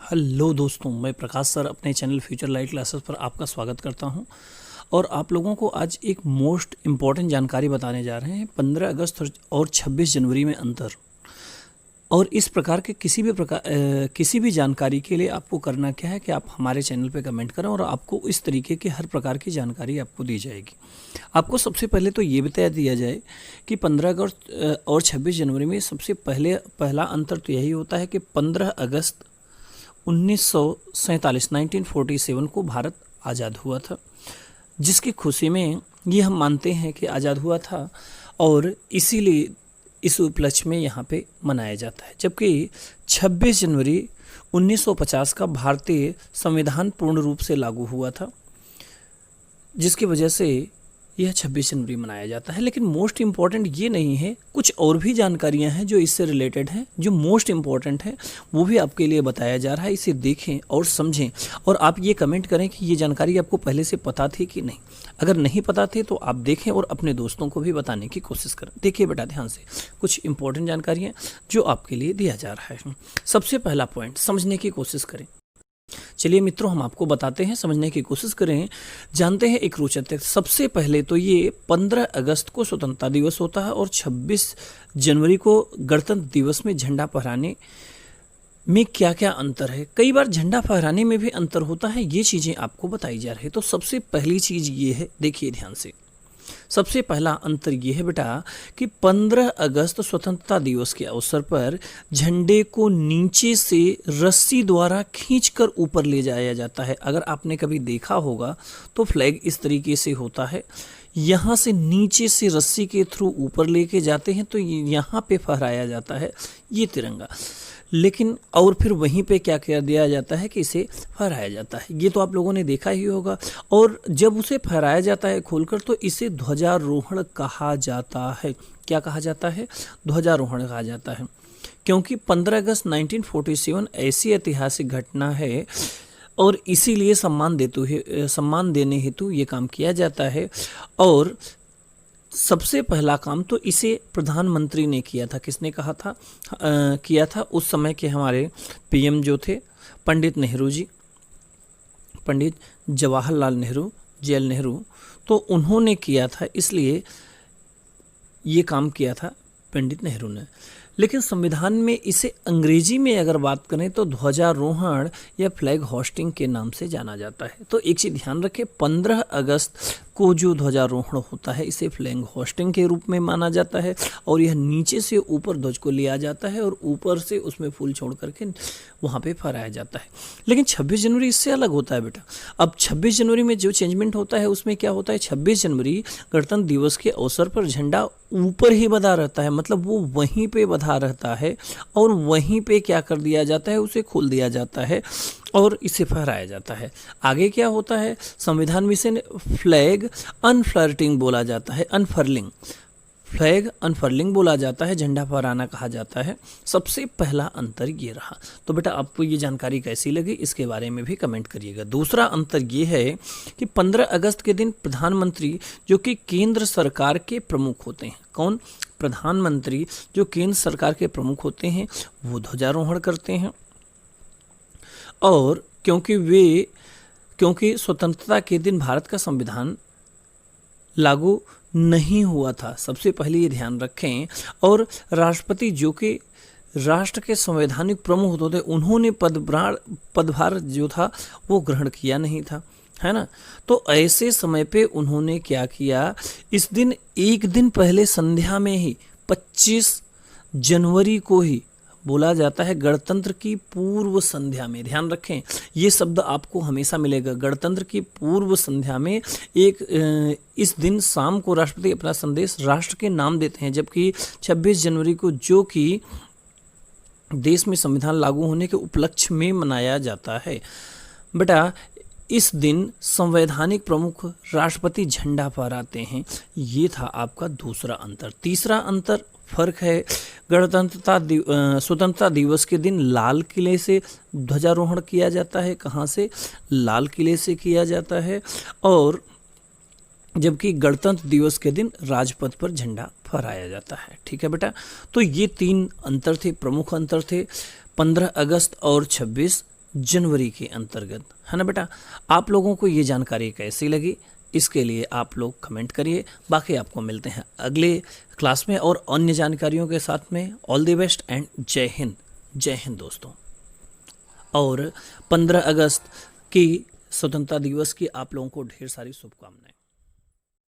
Hello दोस्तों, मैं प्रकाश sir अपने चैनल फ्यूचर लाइट क्लासेस पर आपका स्वागत करता हूं और आप लोगों को आज एक मोस्ट इम्पॉर्टेंट जानकारी बताने जा रहे हैं। 15 अगस्त और 26 जनवरी में अंतर। और इस प्रकार के किसी भी जानकारी के लिए आपको करना क्या है कि आप हमारे चैनल पे कमेंट करें और आपको इस तरीके के हर प्रकार की जानकारी आपको दी जाएगी। आपको सबसे पहले तो ये बता दिया जाए कि 15 अगस्त और 26 जनवरी में सबसे पहला अंतर तो यही होता है कि 15 अगस्त 1947 को भारत आज़ाद हुआ था, जिसकी खुशी में ये हम मानते हैं कि आज़ाद हुआ था और इसीलिए इस उपलक्ष्य में यहाँ पे मनाया जाता है। जबकि 26 जनवरी 1950 का भारतीय संविधान पूर्ण रूप से लागू हुआ था, जिसकी वजह से यह 26 जनवरी मनाया जाता है। लेकिन मोस्ट इम्पॉर्टेंट ये नहीं है, कुछ और भी जानकारियां हैं जो इससे रिलेटेड हैं, जो मोस्ट इम्पॉर्टेंट है वो भी आपके लिए बताया जा रहा है। इसे देखें और समझें और आप ये कमेंट करें कि ये जानकारी आपको पहले से पता थी कि नहीं। अगर नहीं पता थी तो आप देखें और अपने दोस्तों को भी बताने की कोशिश करें। देखिए बेटा ध्यान से, कुछ इंपॉर्टेंट जानकारियाँ जो आपके लिए दिया जा रहा है। सबसे पहला पॉइंट समझने की कोशिश करें। चलिए मित्रों, हम आपको बताते हैं, समझने की कोशिश करें, जानते हैं एक रोचक तथ्य। सबसे पहले तो ये 15 अगस्त को स्वतंत्रता दिवस होता है और 26 जनवरी को गणतंत्र दिवस में झंडा फहराने में क्या क्या अंतर है। कई बार झंडा फहराने में भी अंतर होता है, ये चीज़ें आपको बताई जा रही है। तो सबसे पहली चीज़ ये है, देखिए ध्यान से, सबसे पहला अंतर यह है बेटा कि 15 अगस्त स्वतंत्रता दिवस के अवसर पर झंडे को नीचे से रस्सी द्वारा खींचकर ऊपर ले जाया जाता है। अगर आपने कभी देखा होगा तो फ्लैग इस तरीके से होता है, यहाँ से नीचे से रस्सी के थ्रू ऊपर लेके जाते हैं तो यहाँ पे फहराया जाता है ये तिरंगा। लेकिन और फिर वहीं पे क्या कर दिया जाता है कि इसे फहराया जाता है। ये तो आप लोगों ने देखा ही होगा। और जब उसे फहराया जाता है खोलकर तो इसे ध्वजारोहण कहा जाता है। क्या कहा जाता है? ध्वजारोहण कहा जाता है, क्योंकि 15 अगस्त 1947 ऐसी ऐतिहासिक घटना है और इसीलिए सम्मान देने हेतु ये काम किया जाता है। और सबसे पहला काम तो इसे प्रधानमंत्री ने किया था। किसने कहा था किया था? उस समय के हमारे पीएम जो थे पंडित नेहरू जी, पंडित जवाहरलाल नेहरू, जेल नेहरू, तो उन्होंने किया था, इसलिए ये काम किया था पंडित नेहरू ने। लेकिन संविधान में इसे अंग्रेजी में अगर बात करें तो ध्वजारोहण या फ्लैग होस्टिंग के नाम से जाना जाता है। तो एक चीज़ ध्यान रखें, 15 अगस्त को जो ध्वजारोहण होता है इसे फ्लैग होस्टिंग के रूप में माना जाता है और यह नीचे से ऊपर ध्वज को लिया जाता है और ऊपर से उसमें फूल छोड़ करके वहाँ पे फहराया जाता है। लेकिन 26 जनवरी इससे अलग होता है बेटा। अब 26 जनवरी में जो चेंजमेंट होता है उसमें क्या होता है? 26 जनवरी गणतंत्र दिवस के अवसर पर झंडा ऊपर ही बंधा रहता है, मतलब वो वहीं पे बंधा रहता है और वहीं पे क्या कर दिया जाता है, उसे खोल दिया जाता है और इसे फहराया जाता है। आगे क्या होता है? संविधान में इसे फ्लैग अनफ्लर्टिंग बोला जाता है, अनफर्लिंग, फ्लैग अनफर्लिंग बोला जाता है, झंडा फहराना कहा जाता है। सबसे पहला अंतर ये रहा। तो बेटा आपको ये जानकारी कैसी लगी इसके बारे में भी कमेंट करिएगा। दूसरा अंतर ये है कि 15 अगस्त के दिन प्रधानमंत्री जो कि केंद्र सरकार के प्रमुख होते हैं, कौन? प्रधानमंत्री जो केंद्र सरकार के प्रमुख होते हैं वो ध्वजारोहण करते हैं। और क्योंकि स्वतंत्रता के दिन भारत का संविधान लागू नहीं हुआ था, सबसे पहले ये ध्यान रखें। और राष्ट्रपति जो कि राष्ट्र के संवैधानिक प्रमुख होते, उन्होंने पदभार जो था वो ग्रहण किया नहीं था, है ना। तो ऐसे समय पे उन्होंने क्या किया, इस दिन एक दिन पहले संध्या में ही 25 जनवरी को ही बोला जाता है गणतंत्र की पूर्व संध्या में। ध्यान रखें, ये शब्द आपको हमेशा मिलेगा, गणतंत्र की पूर्व संध्या में। इस दिन शाम को राष्ट्रपति अपना संदेश राष्ट्र के नाम देते हैं, जबकि 26 जनवरी को जो कि देश में संविधान लागू होने के उपलक्ष्य में मनाया जाता है। बेटा इस दिन संवैधानिक प्रमुख राष्ट्रपति झंडा फहराते हैं। ये था आपका दूसरा अंतर। तीसरा अंतर फर्क है, स्वतंत्रता दिवस के दिन लाल किले से ध्वजारोहण किया जाता है। कहाँ से? लाल किले से किया जाता है। और जबकि गणतंत्र दिवस के दिन राजपथ पर झंडा फहराया जाता है। ठीक है बेटा, तो ये तीन अंतर थे, प्रमुख अंतर थे, 15 अगस्त और 26 जनवरी के अंतर्गत, है ना बेटा। आप लोगों को ये जानकारी कैसी लगी, इसके लिए आप लोग कमेंट करिए। बाकी आपको मिलते हैं अगले क्लास में और अन्य जानकारियों के साथ में। ऑल द बेस्ट एंड जय हिंद। जय हिंद दोस्तों। और 15 अगस्त की स्वतंत्रता दिवस की आप लोगों को ढेर सारी शुभकामनाएं।